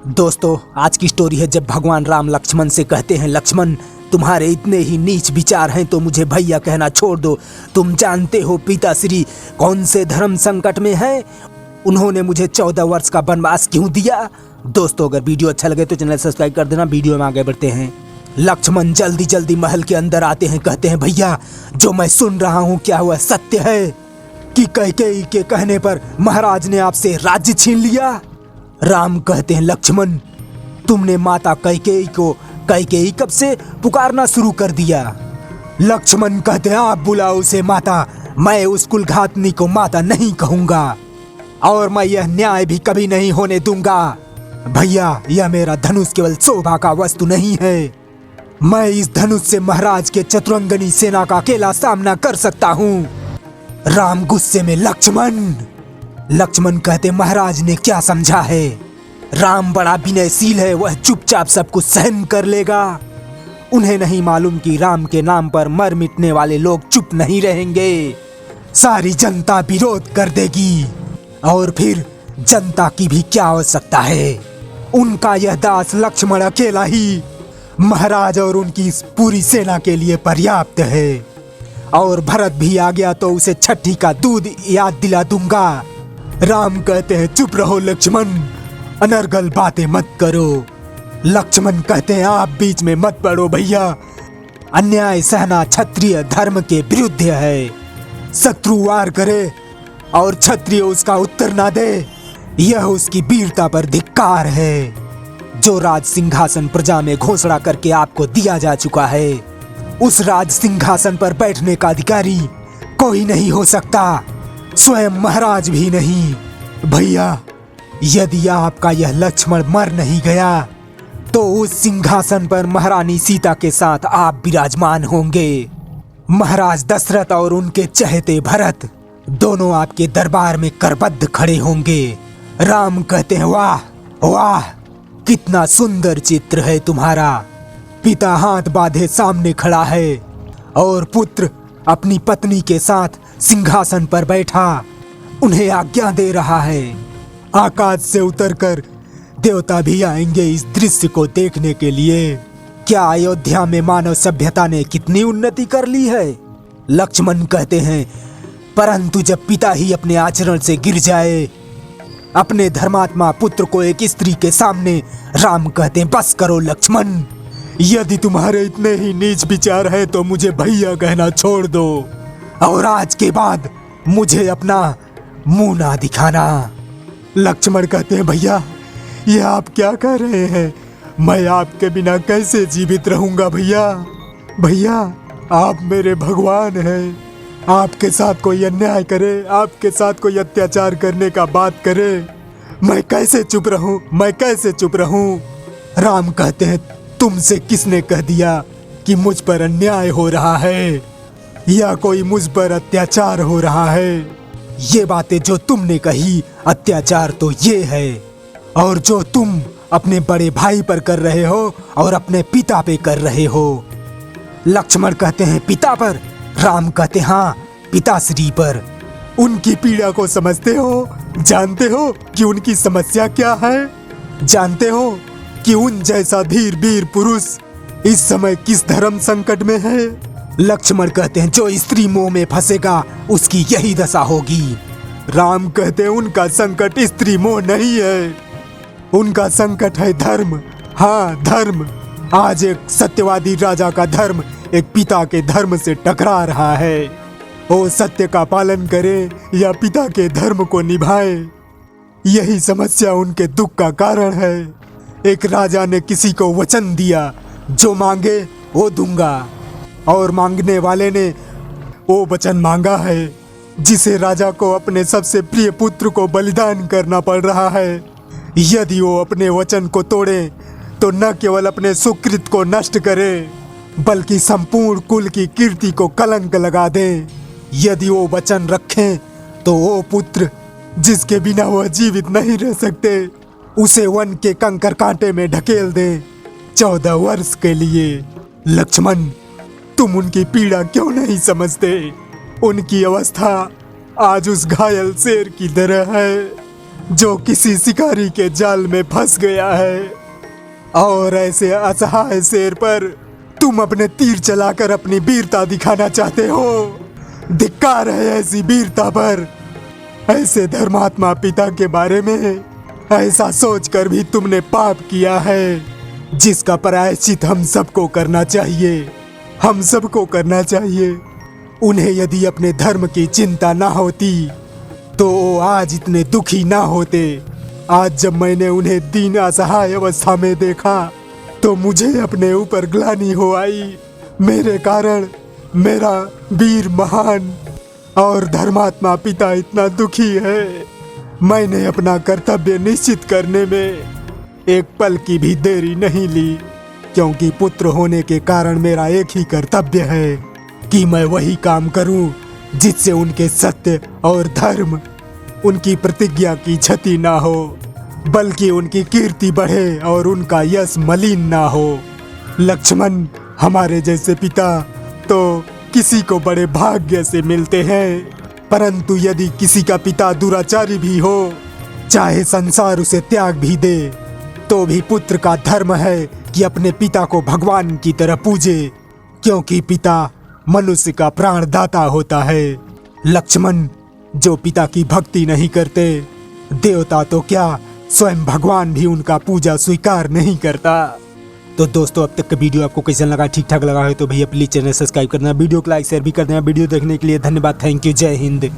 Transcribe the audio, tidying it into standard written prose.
दोस्तों, आज की स्टोरी है जब भगवान राम लक्ष्मण से कहते हैं, लक्ष्मण तुम्हारे इतने ही नीच विचार हैं तो मुझे भैया कहना छोड़ दो। तुम जानते हो पिताश्री कौन से धर्म संकट में हैं? उन्होंने मुझे 14 वर्ष का वनवास क्यों दिया? दोस्तों, अगर वीडियो अच्छा लगे तो चैनल सब्सक्राइब कर देना। वीडियो में आगे बढ़ते हैं। लक्ष्मण जल्दी जल्दी महल के अंदर आते हैं, कहते हैं, भैया जो मैं सुन रहा हूँ क्या वह सत्य है कि कैकेयी के कहने पर महाराज ने आपसे राज्य छीन लिया? राम कहते हैं, लक्ष्मण तुमने माता कैकेयी को कैकेयी कब से पुकारना शुरू कर दिया? लक्ष्मण कहते हैं, आप बुलाओ उसे माता, मैं उस कुलघातनी को माता नहीं कहूंगा और मैं यह न्याय भी कभी नहीं होने दूंगा। भैया, यह मेरा धनुष केवल शोभा का वस्तु नहीं है। मैं इस धनुष से महाराज के चतुरंगनी सेना का अकेला सामना कर सकता हूँ। राम गुस्से में, लक्ष्मण कहते, महाराज ने क्या समझा है? राम बड़ा विनयशील है, वह चुपचाप सब कुछ सहन कर लेगा। उन्हें नहीं मालूम कि राम के नाम पर मर मिटने वाले लोग चुप नहीं रहेंगे। सारी जनता विरोध कर देगी और फिर जनता की भी क्या आवश्यकता है? उनका यह दास लक्ष्मण अकेला ही महाराज और उनकी पूरी सेना के लिए पर्याप्त है। और भरत भी आ गया तो उसे छठी का दूध याद दिला दूंगा। राम कहते हैं, चुप रहो लक्ष्मण, अनर्गल बातें मत करो। लक्ष्मण कहते हैं, आप बीच में मत पड़ो भैया, अन्याय सहना क्षत्रिय धर्म के विरुद्ध है। शत्रु वार करे और क्षत्रिय उसका उत्तर ना दे, यह उसकी वीरता पर धिक्कार है। जो राज सिंहासन प्रजा में घोषणा करके आपको दिया जा चुका है, उस राज सिंहासन पर बैठने का अधिकारी कोई नहीं हो सकता, स्वयं महाराज भी नहीं। भैया, यदि आपका यह लक्ष्मण मर नहीं गया तो उस सिंहासन पर महारानी सीता के साथ आप विराजमान होंगे। महाराज दशरथ और उनके चहेते भरत दोनों आपके दरबार में करबद्ध खड़े होंगे। राम कहते हैं, वाह वाह, कितना सुंदर चित्र है तुम्हारा। पिता हाथ बांधे सामने खड़ा है और पुत्र अपनी पत्नी के साथ सिंहासन पर बैठा उन्हें आज्ञा दे रहा है। आकाश से उतरकर देवता भी आएंगे इस दृश्य को देखने के लिए। क्या अयोध्या में मानव सभ्यता ने कितनी उन्नति कर ली है? लक्ष्मण कहते हैं, परंतु जब पिता ही अपने आचरण से गिर जाए, अपने धर्मात्मा पुत्र को एक स्त्री के सामने, राम कहते हैं, बस करो लक्ष्मण, यदि तुम्हारे इतने ही नीच विचार है तो मुझे भैया कहना छोड़ दो और आज के बाद मुझे अपना मुंह ना दिखाना। लक्ष्मण कहते हैं, भैया ये आप क्या कह रहे हैं? मैं आपके बिना कैसे जीवित रहूंगा भैया? भैया, आप मेरे भगवान हैं। आपके साथ कोई अन्याय करे, आपके साथ कोई अत्याचार करने का बात करे, मैं कैसे चुप रहूं? मैं कैसे चुप रहूं? राम कहते हैं, तुमसे किसने कह दिया कि मुझ पर अन्याय हो रहा है या कोई मुझ पर अत्याचार हो रहा है? ये बातें जो तुमने कही, अत्याचार तो ये है, और जो तुम अपने बड़े भाई पर कर रहे हो और अपने पिता पे कर रहे हो। लक्ष्मण कहते हैं, पिता पर? राम कहते हैं, हाँ, पिताश्री पर। उनकी पीड़ा को समझते हो? जानते हो कि उनकी समस्या क्या है? जानते हो कि उन जैसा धीर वीर पुरुष इस समय किस धर्म संकट में है? लक्ष्मण कहते हैं, जो स्त्री मोह में फंसेगा उसकी यही दशा होगी। राम कहते हैं, उनका संकट स्त्री मोह नहीं है, उनका संकट है धर्म। हाँ, धर्म। आज एक सत्यवादी राजा का धर्म एक पिता के धर्म से टकरा रहा है। वो सत्य का पालन करे या पिता के धर्म को निभाए, यही समस्या उनके दुख का कारण है। एक राजा ने किसी को वचन दिया, जो मांगे वो दूंगा, और मांगने वाले ने वो वचन मांगा है जिसे राजा को अपने सबसे प्रिय पुत्र को बलिदान करना पड़ रहा है। यदि वो अपने वचन को तोड़े तो न केवल अपने सुकृत को नष्ट करे बल्कि संपूर्ण कुल की कीर्ति को कलंक लगा दे। यदि वो वचन रखें तो वो पुत्र जिसके बिना वह जीवित नहीं रह सकते, उसे वन के कंकर कांटे में ढकेल दे 14 वर्ष के लिए। लक्ष्मण, तुम उनकी पीड़ा क्यों नहीं समझते? उनकी अवस्था आज उस घायल शेर की तरह है। जो किसी शिकारी के जाल में फंस गया है। और ऐसे असहाय शेर पर तुम अपने तीर चलाकर अपनी वीरता दिखाना चाहते हो। धिक्कार है ऐसी वीरता पर। ऐसे धर्मात्मा पिता के बारे में ऐसा सोचकर भी तुमने पाप किया है, जिसका प्रायश्चित हम सबको करना चाहिए। हम सबको करना चाहिए। उन्हें यदि अपने धर्म की चिंता ना होती तो वो आज इतने दुखी ना होते। आज जब मैंने उन्हें दीन असहाय अवस्था में देखा तो मुझे अपने ऊपर ग्लानि हो आई। मेरे कारण मेरा वीर महान और धर्मात्मा पिता इतना दुखी है। मैंने अपना कर्तव्य निश्चित करने में एक पल की भी देरी नहीं ली, क्योंकि पुत्र होने के कारण मेरा एक ही कर्तव्य है कि मैं वही काम करूं जिससे उनके सत्य और धर्म, उनकी प्रतिज्ञा की क्षति ना हो, बल्कि उनकी कीर्ति बढ़े और उनका यश मलिन ना हो। लक्ष्मण, हमारे जैसे पिता तो किसी को बड़े भाग्य से मिलते हैं, परंतु यदि किसी का पिता दुराचारी भी हो, चाहे संसार उसे त्याग भी दे, तो भी पुत्र का धर्म है कि अपने पिता को भगवान की तरह पूजे, क्योंकि पिता मनुष्य का प्राणदाता होता है। लक्ष्मण, जो पिता की भक्ति नहीं करते, देवता तो क्या स्वयं भगवान भी उनका पूजा स्वीकार नहीं करता। तो दोस्तों, अब तक का वीडियो आपको कैसा लगा? ठीक ठाक लगा है तो भैया प्लीज चैनल सब्सक्राइब करना, वीडियो को लाइक शेयर भी कर देना। वीडियो देखने के लिए धन्यवाद। Thank you. जय हिंद।